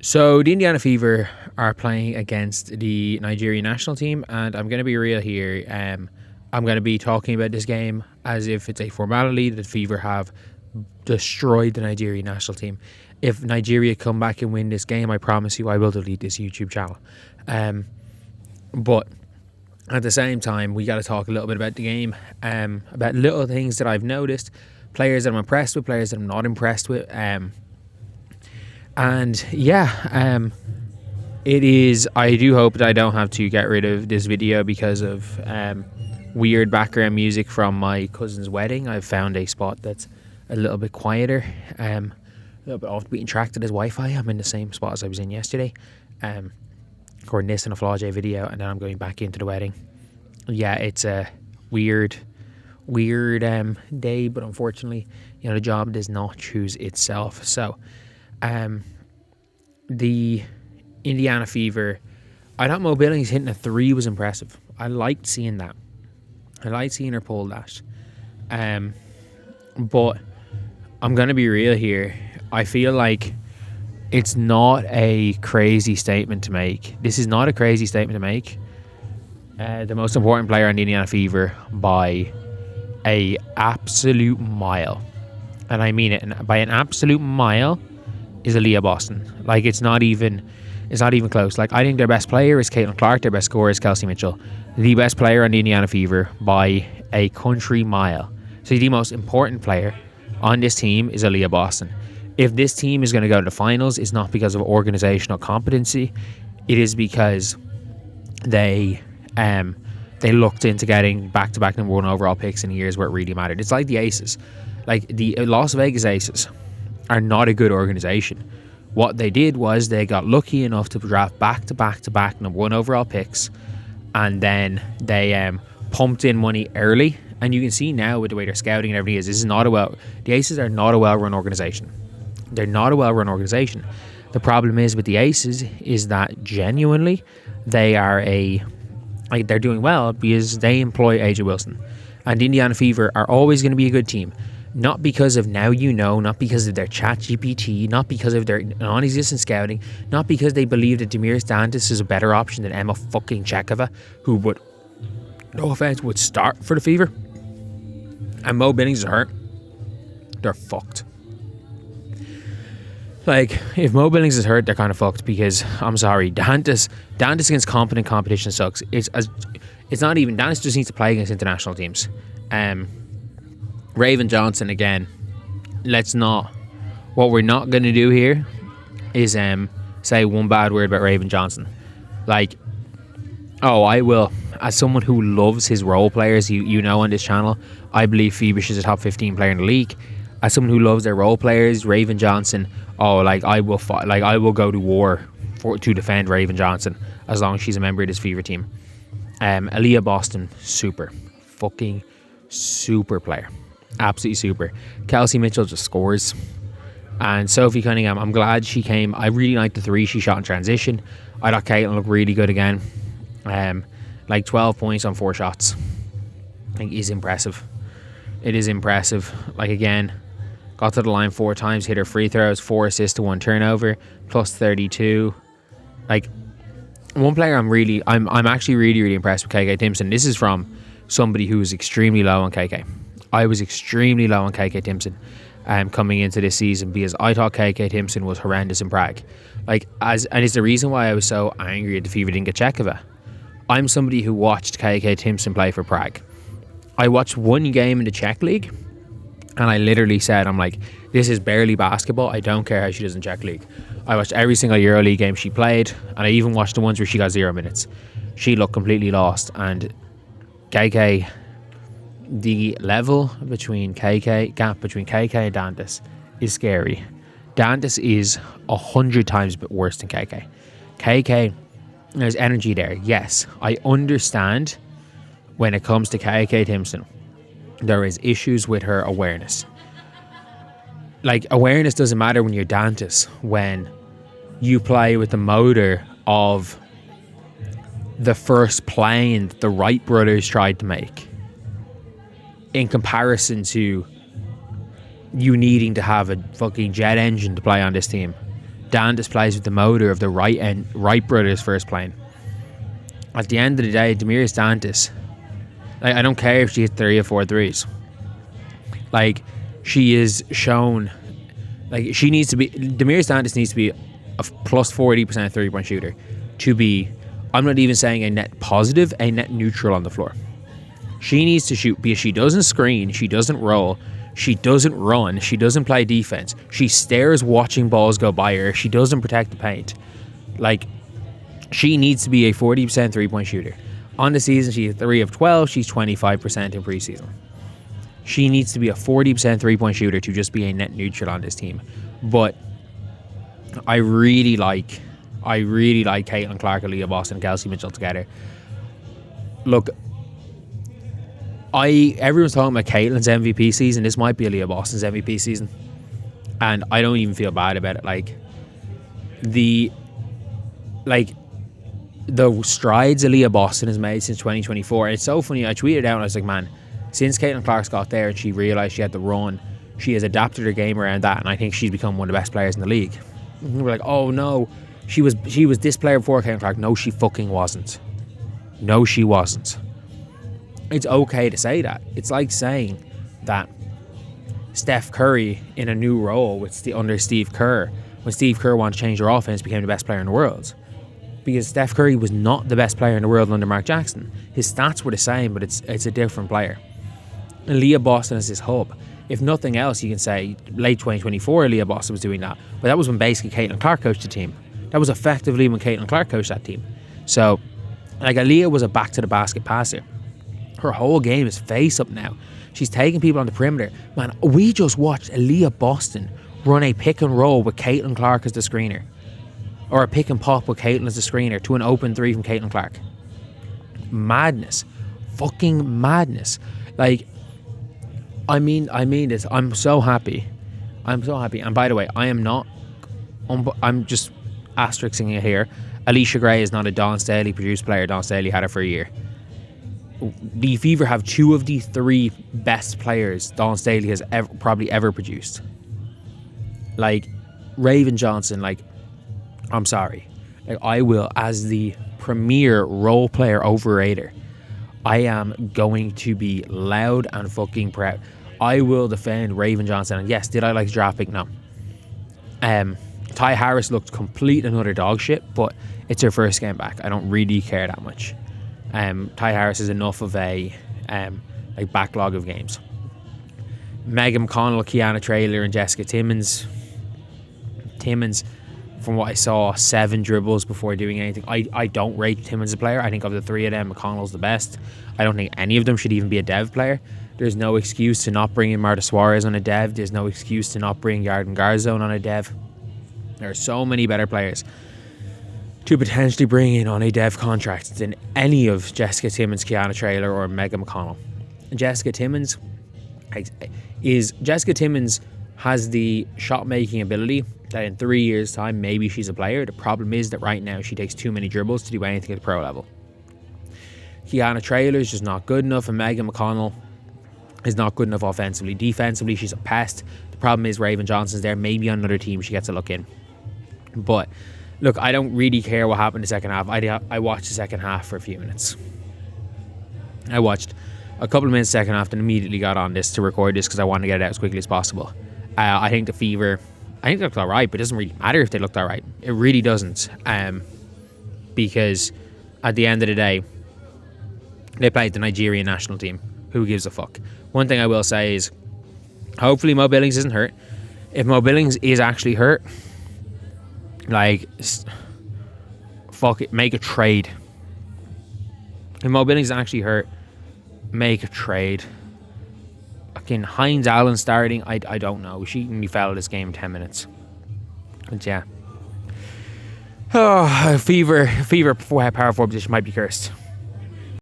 So the Indiana Fever are playing against the Nigerian national team, and I'm going to be real here. I'm going to be talking about this game as if it's a formality that Fever have destroyed the Nigerian national team. If Nigeria come back and win this game, I promise you I will delete this YouTube channel. But at the same time, we got to talk a little bit about the game, about little things that I've noticed, players that I'm impressed with, players that I'm not impressed with. It is. I do hope that I don't have to get rid of this video because of weird background music from my cousin's wedding. I've found a spot that's a little bit quieter, a little bit off the beaten track to this Wi-Fi. I'm in the same spot as I was in yesterday, recording this in a Flage video, and then I'm going back into the wedding. Yeah, it's a weird day, but unfortunately, the job does not choose itself. So, the Indiana Fever, I thought Mo Billings hitting a 3 was impressive. I liked seeing that. I liked seeing her pull that. But I'm going to be real here. I feel like it's not a crazy statement to make. This is not a crazy statement to make. The most important player on the Indiana Fever by a absolute mile. And I mean it. And by an absolute mile is Aaliyah Boston. Like, it's not even close. Like, I think their best player is Caitlin Clark. Their best scorer is Kelsey Mitchell. The best player on the Indiana Fever by a country mile. So the most important player on this team is Aaliyah Boston. If this team is going to go to the finals, it's not because of organizational competency. It is because they looked into getting back-to-back number 1 overall picks in years where it really mattered. It's like the Aces. Like, the Las Vegas Aces are not a good organization. What they did was they got lucky enough to draft back-to-back number 1 overall picks, and then they pumped in money early. And you can see now with the way they're scouting and everything the Aces are not a well-run organization. They're not a well-run organization. The problem is with the Aces is that genuinely they are they're doing well because they employ AJ Wilson. And the Indiana Fever are always going to be a good team. Not because of not because of their chat GPT, not because of their non-existent scouting, not because they believe that Demiris Dantas is a better option than Emma fucking Chekova, who would, no offense, would start for the Fever. And Mo Billings is hurt. They're fucked. Like, if Mo Billings is hurt, they're kind of fucked because, I'm sorry, Dantas against competent competition sucks. It's not even, Dantas just needs to play against international teams. Raven Johnson, again, what we're not going to do here is say one bad word about Raven Johnson. Like, I will. As someone who loves his role players, on this channel, I believe Phoebus is a top 15 player in the league. As someone who loves their role players, Raven Johnson, I will fight. Like, I will go to war to defend Raven Johnson as long as she's a member of this Fever team. Aaliyah Boston, fucking super player. Absolutely super. Kelsey Mitchell just scores. And Sophie Cunningham, I'm glad she came. I really liked the 3 she shot in transition. I thought Caitlin looked really good again. 12 points on 4 shots. I think is impressive. It is impressive. Like, again, got to the line 4 times, hit her free throws, 4 assists to 1 turnover, plus 32. Like, one player I'm actually really impressed with, KK Timson. This is from somebody who was extremely low on KK. I was extremely low on KK Timson coming into this season because I thought KK Timson was horrendous in Prague. And it's the reason why I was so angry at the Fever didn't get Chekova. I'm somebody who watched KK Timson play for Prague. I watched 1 game in the Czech League, and I literally said, I'm like, this is barely basketball. I don't care how she does in Czech League. I watched every single EuroLeague game she played, and I even watched the ones where she got 0 minutes. She looked completely lost, and KK, the level gap between KK and Dantas is scary. Dantas is 100 times worse than KK. KK, there's energy there. Yes, I understand when it comes to KK Timson, there is issues with her awareness. Like, awareness doesn't matter when you're Dantas, when you play with the motor of the first plane the Wright brothers tried to make, in comparison to you needing to have a fucking jet engine to play on this team. Dantas plays with the motor of the Wright brothers first playing. At the end of the day, Damiris Dantas, like, I don't care if she hits 3 or 4 threes. Like, she is shown, like, she needs to be, Damiris Dantas needs to be a plus 40% 3-point shooter to be, I'm not even saying a net positive, a net neutral on the floor. She needs to shoot because she doesn't screen, she doesn't roll, she doesn't run, she doesn't play defense. She stares watching balls go by her. She doesn't protect the paint. Like, she needs to be a 40% 3-point shooter. On the season, she's 3 of 12. She's 25% in preseason. She needs to be a 40% 3-point shooter to just be a net neutral on this team. But I really like Caitlin Clark, Aaliyah Boston, and Kelsey Mitchell together. Look, everyone's talking about Caitlin's MVP season. This might be Aaliyah Boston's MVP season, and I don't even feel bad about it. Like, the strides Aaliyah Boston has made since 2024. And it's so funny. I tweeted out and I was like, man, since Caitlin Clark's got there and she realised she had to run, she has adapted her game around that, and I think she's become one of the best players in the league. And we're like, oh no, she was this player before Caitlin Clark. No, she fucking wasn't. No, she wasn't. It's okay to say that. It's like saying that Steph Curry in a new role under Steve Kerr, when Steve Kerr wanted to change their offense, became the best player in the world. Because Steph Curry was not the best player in the world under Mark Jackson. His stats were the same, but it's a different player. And Aaliyah Boston is his hub. If nothing else, you can say late 2024, Aaliyah Boston was doing that. But that was when basically Caitlin Clark coached the team. That was effectively when Caitlin Clark coached that team. So, like, Aaliyah was a back-to-the-basket passer. Her whole game is face-up now. She's taking people on the perimeter. Man, we just watched Aaliyah Boston run a pick-and-roll with Caitlin Clark as the screener. Or a pick and pop with Caitlin as the screener to an open 3 from Caitlin Clark. Madness. Fucking madness. Like, I mean this. I'm so happy. I'm so happy. And by the way, I'm just asterisking it here. Alicia Gray is not a Dawn Staley produced player. Dawn Staley had her for a year. The Fever have 2 of the 3 best players Dawn Staley has probably ever produced. Like, Raven Johnson, like, I'm sorry. Like, I will, as the premier role player overrater, I am going to be loud and fucking proud. I will defend Raven Johnson. And yes, did I like draft pick? No. Ty Harris looked complete and utter dog shit, but it's her first game back. I don't really care that much. Ty Harris is enough of a backlog of games. Megan McConnell, Kiana Traylor, and Jessica Timmons. From what I saw, 7 dribbles before doing anything. I don't rate Timmons as a player. I think of the 3 of them, McConnell's the best. I don't think any of them should even be a dev player. There's no excuse to not bring in Marta Suarez on a dev. There's no excuse to not bring Yarden Garzone on a dev. There are so many better players to potentially bring in on a dev contract than any of Jessica Timmons, Kiana Traylor, or Megan McConnell. Jessica Timmons has the shot-making ability that in 3 years' time, maybe she's a player. The problem is that right now she takes too many dribbles to do anything at the pro level. Kiana Traylor is just not good enough, and Megan McConnell is not good enough offensively. Defensively, she's a pest. The problem is Raven Johnson's there. Maybe on another team she gets a look in. But, look, I don't really care what happened in the second half. I watched the second half for a few minutes. I watched a couple of minutes second half and immediately got on this to record this because I wanted to get it out as quickly as possible. I think the Fever, they looked alright, but it doesn't really matter if they looked alright. It really doesn't. Because at the end of the day, they played the Nigerian national team. Who gives a fuck? One thing I will say is, hopefully Mo Billings isn't hurt. If Mo Billings is actually hurt, like, fuck it, make a trade. If Mo Billings is actually hurt, make a trade. Fucking Hines Allen starting, I don't know. She can be fouled of this game in 10 minutes. But yeah. Oh, Fever power forward position might be cursed.